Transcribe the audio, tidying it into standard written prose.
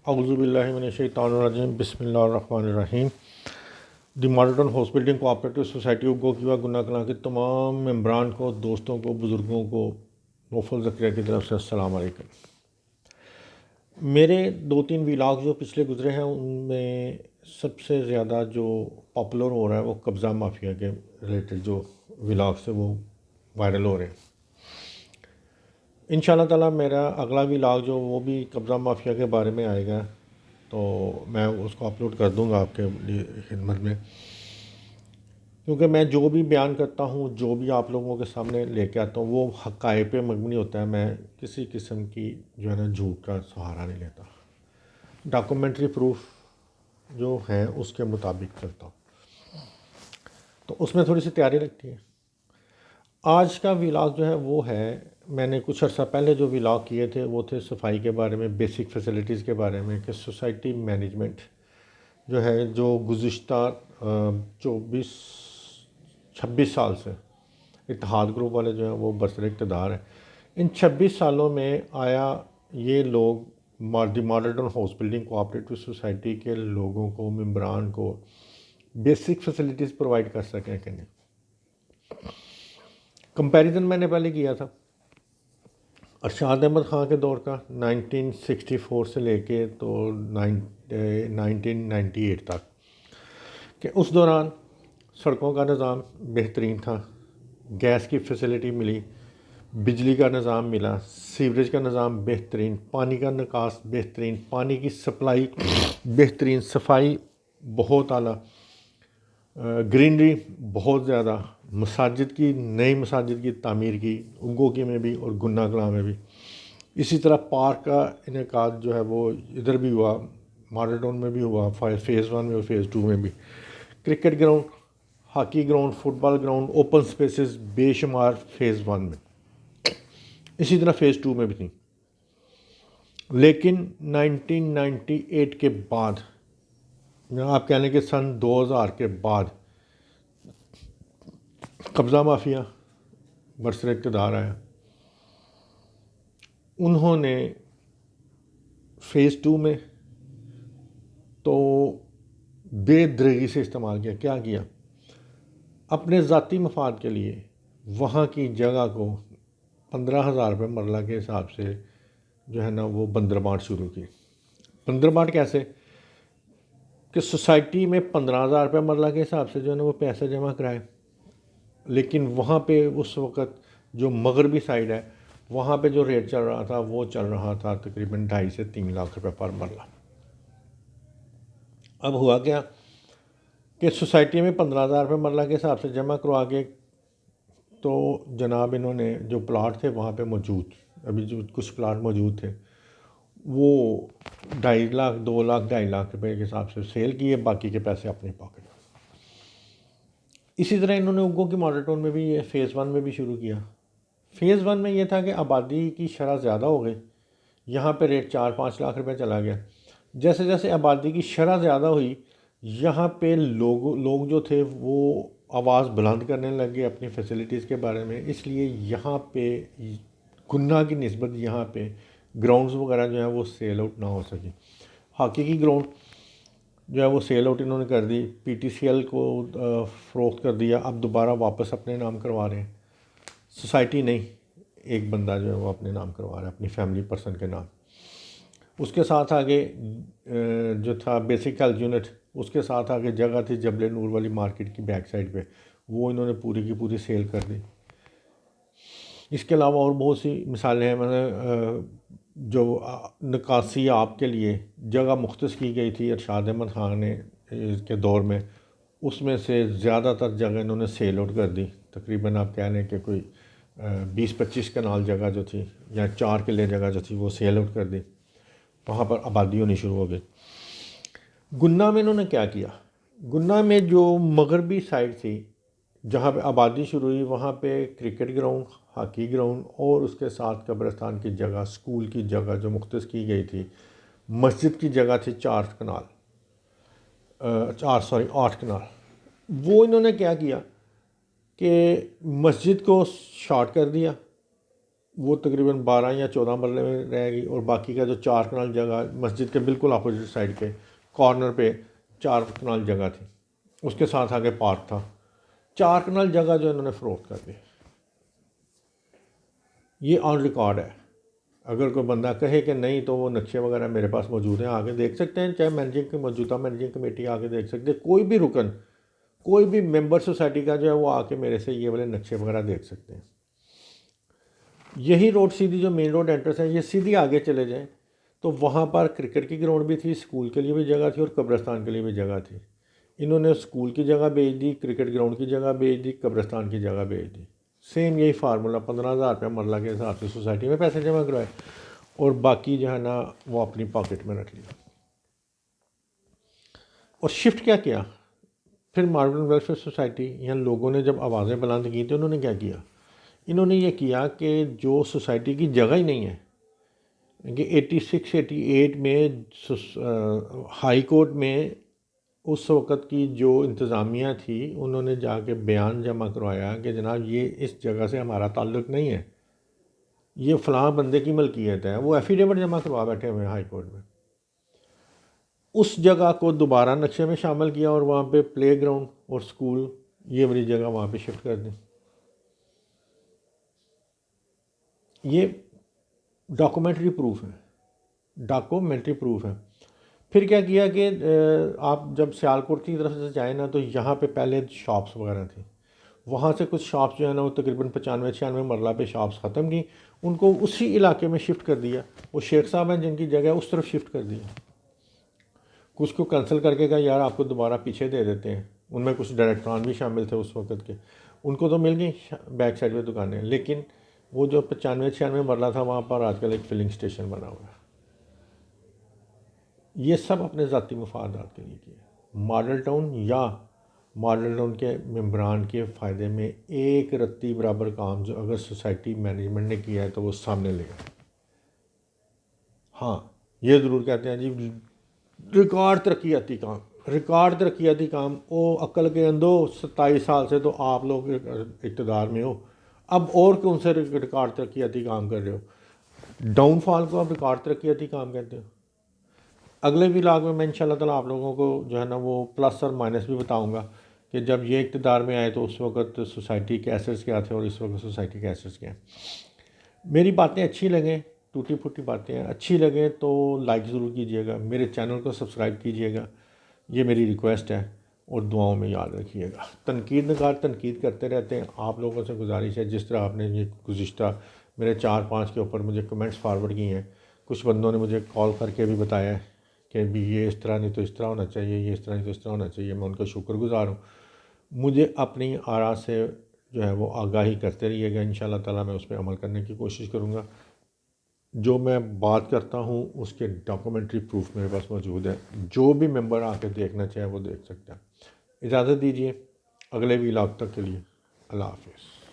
अऊज़ुबिल्लाहि मिनश्शैतानिर्रजीम बिस्मिल्लाहिर्रहमानिर्रहीम। The Model Town house building cooperative society उगो की व गुना कलां के तमाम मेम्बरान को, दोस्तों को, बुज़ुर्गों को नौफल ज़किया की तरफ से अस्सलाम वालेकुम। मेरे 2-3 व्लॉग जो पिछले गुजरे हैं उनमें सबसे ज़्यादा जो पॉपुलर हो रहा है वो कब्ज़ा माफिया के रिलेटेड जो व्लॉग्स है वो वायरल हो रहे हैं। इंशाल्लाह ताला मेरा अगला व्लॉग जो वो भी कब्ज़ा माफिया के बारे में आएगा, तो मैं उसको अपलोड कर दूंगा आपके लिए खिदमत में, क्योंकि मैं जो भी बयान करता हूँ, जो भी आप लोगों के सामने लेके आता हूँ, वो हक़ाइक़ पे मबनी होता है। मैं किसी किस्म की जो है ना झूठ का सहारा नहीं लेता, डॉक्यूमेंट्री प्रूफ जो है उसके मुताबिक चलता हूँ, तो उसमें थोड़ी सी तैयारी लगती है। आज का व्लॉग जो है वो है, मैंने कुछ अर्सा पहले जो व्लॉग किए थे वो थे सफाई के बारे में, बेसिक फैसिलिटीज़ के बारे में, कि सोसाइटी मैनेजमेंट जो है, जो गुज़िश्ता 24-26 साल से इत्तेहाद ग्रुप वाले जो हैं वो बरसर इक़्तिदार हैं। इन 26 सालों में आया ये लोग model Town house building cooperative society के लोगों को, मेम्बरान को बेसिक फैसिलिटीज़ प्रोवाइड कर सकें कि नहीं। कंपैरिजन मैंने पहले किया था अरशाद अहमद ख़ान के दौर का 1964 से लेके तो 1998 तक, कि उस दौरान सड़कों का निज़ाम बेहतरीन था, गैस की फैसिलिटी मिली, बिजली का निज़ाम मिला, सीवरेज का निज़ाम बेहतरीन, पानी का निकास बेहतरीन, पानी की सप्लाई बेहतरीन, सफाई बहुत आला, ग्रीनरी बहुत ज़्यादा, मसाजिद की, नई मसाजिद की तामीर की उगोकी में भी और गुन्ना कलां में भी। इसी तरह पार्क का इनेकाद जो है वो इधर भी हुआ, मॉडल टाउन में भी हुआ, फ़ेज़ 1 में और फ़ेज़ 2 में भी। Cricket ground, hockey ground, football ground, open spaces बेशुमार फ़ेज़ 1 में, इसी तरह फ़ेज़ 2 में भी थी। लेकिन 1998 के बाद, आप कह लें कि सन 2000 के बाद कब्ज़ा माफिया बरसर इक़्तिदार आया। उन्होंने फ़ेज़ 2 में तो बेदरगी से इस्तेमाल किया। क्या किया? अपने ज़ाती मफाद के लिए वहाँ की जगह को 15,000 रुपये मरला के हिसाब से जो है ना वो बंदरबांट शुरू की। बंदरबांट कैसे? कि सोसाइटी में 15,000 रुपये मरला के हिसाब से जो है ना वो पैसे जमा कराए, लेकिन वहाँ पे उस वक़्त जो मगरबी साइड है वहाँ पे जो रेट चल रहा था वो चल रहा था तकरीबन 2.5 से 3 लाख रुपए पर मरला। अब हुआ क्या कि सोसाइटी में 15,000 रुपये मरला के हिसाब से जमा करवा के, तो जनाब इन्होंने जो प्लाट थे वहाँ पे मौजूद, अभी जो कुछ प्लाट मौजूद थे वो 2.5 लाख, 2 लाख, 2.5 लाख रुपए के हिसाब से सेल किए, बाकी के पैसे अपनी पॉकेट में। इसी तरह इन्होंने उगो की मॉडल टाउन में भी ये फ़ेज़ 1 में भी शुरू किया। फ़ेज़ 1 में ये था कि आबादी की शरह ज़्यादा हो गई, यहाँ पे रेट 4-5 लाख रुपए चला गया। जैसे जैसे आबादी की शरह ज़्यादा हुई, यहाँ पे लोग जो थे वो आवाज़ बुलंद करने लग गए अपनी फैसिलिटीज़ के बारे में, इसलिए यहाँ पे गुन्ना की निस्बत यहाँ पे ग्राउंड्स वगैरह जो है वो सेल आउट ना हो सके। हॉकी की ग्राउंड जो है वो सेल आउट इन्होंने कर दी, पीटीसीएल को फ़रोख्त कर दिया, अब दोबारा वापस अपने नाम करवा रहे हैं। सोसाइटी नहीं, एक बंदा जो है वो अपने नाम करवा रहा है, अपनी फैमिली पर्सन के नाम। उसके साथ आगे जो था बेसिक हेल्थ यूनिट, उसके साथ आगे जगह थी जबले नूर वाली मार्केट की बैक साइड पे, वो इन्होंने पूरी की पूरी सेल कर दी। इसके अलावा और बहुत सी मिसालें हैं। मैंने जो निकासी आपके लिए जगह मुख्तस की गई थी अरशाद अहमद ख़ान ने के दौर में, उसमें से ज़्यादातर जगह इन्होंने सेल आउट कर दी। तकरीबन आप कह लें कि कोई 20-25 कनाल जगह जो थी या 4 किले जगह जो थी वो सेल आउट कर दी, वहाँ पर आबादी होनी शुरू हो गई। गुन्ना में इन्होंने क्या किया? गुन्ना में जो मगरबी साइड थी जहाँ पे आबादी शुरू हुई, वहाँ पे क्रिकेट ग्राउंड, हॉकी ग्राउंड और उसके साथ कब्रिस्तान की जगह, स्कूल की जगह जो मुख्तस की गई थी, मस्जिद की जगह थी 4 कनाल, 8 कनाल। वो इन्होंने क्या किया कि मस्जिद को शॉर्ट कर दिया, वो तकरीबन 12 या 14 मरले में रहेगी, और बाकी का जो 4 कनाल जगह मस्जिद के बिल्कुल अपोजिट साइड के कॉर्नर पे 4 कनाल जगह थी, उसके साथ आगे पार्क था। 4 कनाल जगह जो इन्होंने फ़रोख्त कर दी। ये ऑन रिकॉर्ड है। अगर कोई बंदा कहे कि नहीं तो वो नक्शे वगैरह मेरे पास मौजूद हैं, आगे देख सकते हैं। चाहे मैनेजिंग की मौजूदा मैनेजिंग कमेटी आके देख सकते हैं, कोई भी रुकन, कोई भी मेंबर सोसाइटी का जो है वो आके मेरे से ये वाले नक्शे वगैरह देख सकते हैं। यही रोड सीधी जो मेन रोड एंट्रेंस है, ये सीधी आगे चले जाएं तो वहाँ पर क्रिकेट की ग्राउंड भी थी, स्कूल के लिए भी जगह थी और कब्रिस्तान के लिए भी जगह थी। इन्होंने स्कूल की जगह बेच दी, क्रिकेट ग्राउंड की जगह बेच दी, कब्रिस्तान की जगह बेच दी। सेम यही फार्मूला 15,000 रुपये मरला के हिसाब से सोसाइटी में पैसे जमा करवाए और बाकी जो है ना वो अपनी पॉकेट में रख लिया। और शिफ्ट क्या किया फिर मॉडर्न वेलफेयर सोसाइटी, यहाँ लोगों ने जब आवाज़ें बुलंद की तो उन्होंने क्या किया, इन्होंने ये किया कि जो सोसाइटी की जगह ही नहीं है कि 86-88 में हाई कोर्ट में उस वक़्त की जो इंतज़ामिया थी उन्होंने जाके बयान जमा करवाया कि जनाब ये इस जगह से हमारा ताल्लुक़ नहीं है, ये फ़लाँ बंदे की मलकियत है। वो एफिडेविट जमा करवा बैठे हुए हैं हाई कोर्ट में। उस जगह को दोबारा नक्शे में शामिल किया और वहाँ पे प्ले ग्राउंड और स्कूल ये वाली जगह वहाँ पे शिफ्ट कर दी। ये डॉक्यूमेंट्री प्रूफ है, डॉक्यूमेंट्री प्रूफ है। फिर क्या किया कि आप जब सियालकोट की तरफ से जाए ना तो यहाँ पे पहले शॉप्स वगैरह थी, वहाँ से कुछ शॉप्स जो है ना वो तकरीबन 95-96 मरला पे शॉप्स ख़त्म की, उनको उसी इलाके में शिफ्ट कर दिया। वो शेख साहब हैं जिनकी जगह उस तरफ शिफ्ट कर दिया। कुछ को कैंसिल करके कहा यार आपको दोबारा पीछे दे देते हैं। उनमें कुछ डायरेक्टरान भी शामिल थे उस वक्त के, उनको तो मिल गई बैक साइड में दुकानें, लेकिन वो जो 95-96 मरला था वहाँ पर आजकल एक फिलिंग स्टेशन बना हुआ है। ये सब अपने ज़ाती मफादात के लिए किया। मॉडल टाउन या मॉडल टाउन के मेम्बरान के फ़ायदे में एक रत्ती बराबर काम जो अगर सोसाइटी मैनेजमेंट ने किया है तो वो सामने लेगा। हाँ, ये ज़रूर कहते हैं जी रिकॉर्ड तरक्याती काम, रिकॉर्ड तरक्याती काम। ओ अक्ल के अंदो 27 साल से तो आप लोग इक़्तिदार में हो, अब और कौन से रिकॉर्ड तरक्याती काम कर रहे हो। डाउनफॉल को आप रिकॉर्ड तरक्याती काम कहते हो। अगले व्लॉग में मैं इंशाल्लाह ताला आप लोगों को जो है ना वो प्लस और माइनस भी बताऊंगा कि जब ये इक़्तिदार में आए तो उस वक्त सोसाइटी के एसेट्स क्या थे और इस वक्त सोसाइटी के एसेट्स क्या हैं। मेरी बातें अच्छी लगें, टूटी फूटी बातें अच्छी लगें तो लाइक ज़रूर कीजिएगा, मेरे चैनल को सब्सक्राइब कीजिएगा, ये मेरी रिक्वेस्ट है। और दुआओं में याद रखिएगा। तनकीद नगार तनकीद करते रहते हैं। आप लोगों से गुजारिश है, जिस तरह आपने ये गुज़िश्ता मेरे 4-5 के ऊपर मुझे कमेंट्स फारवर्ड किए हैं, कुछ बंदों ने मुझे कॉल करके भी बताया है कि भी ये इस तरह नहीं तो इस तरह होना चाहिए, ये इस तरह नहीं तो इस तरह होना चाहिए। मैं उनका शुक्रगुज़ार हूँ। मुझे अपनी आरा से जो है वो आगाही करते रहिएगा। इंशाल्लाह ताला मैं उस पर अमल करने की कोशिश करूँगा। जो मैं बात करता हूँ उसके डॉक्यूमेंट्री प्रूफ मेरे पास मौजूद है, जो भी मेंबर आके देखना चाहे वो देख सकता है। इजाज़त दीजिए, अगले व्लॉग तक के लिए अल्लाह हाफ़िज़।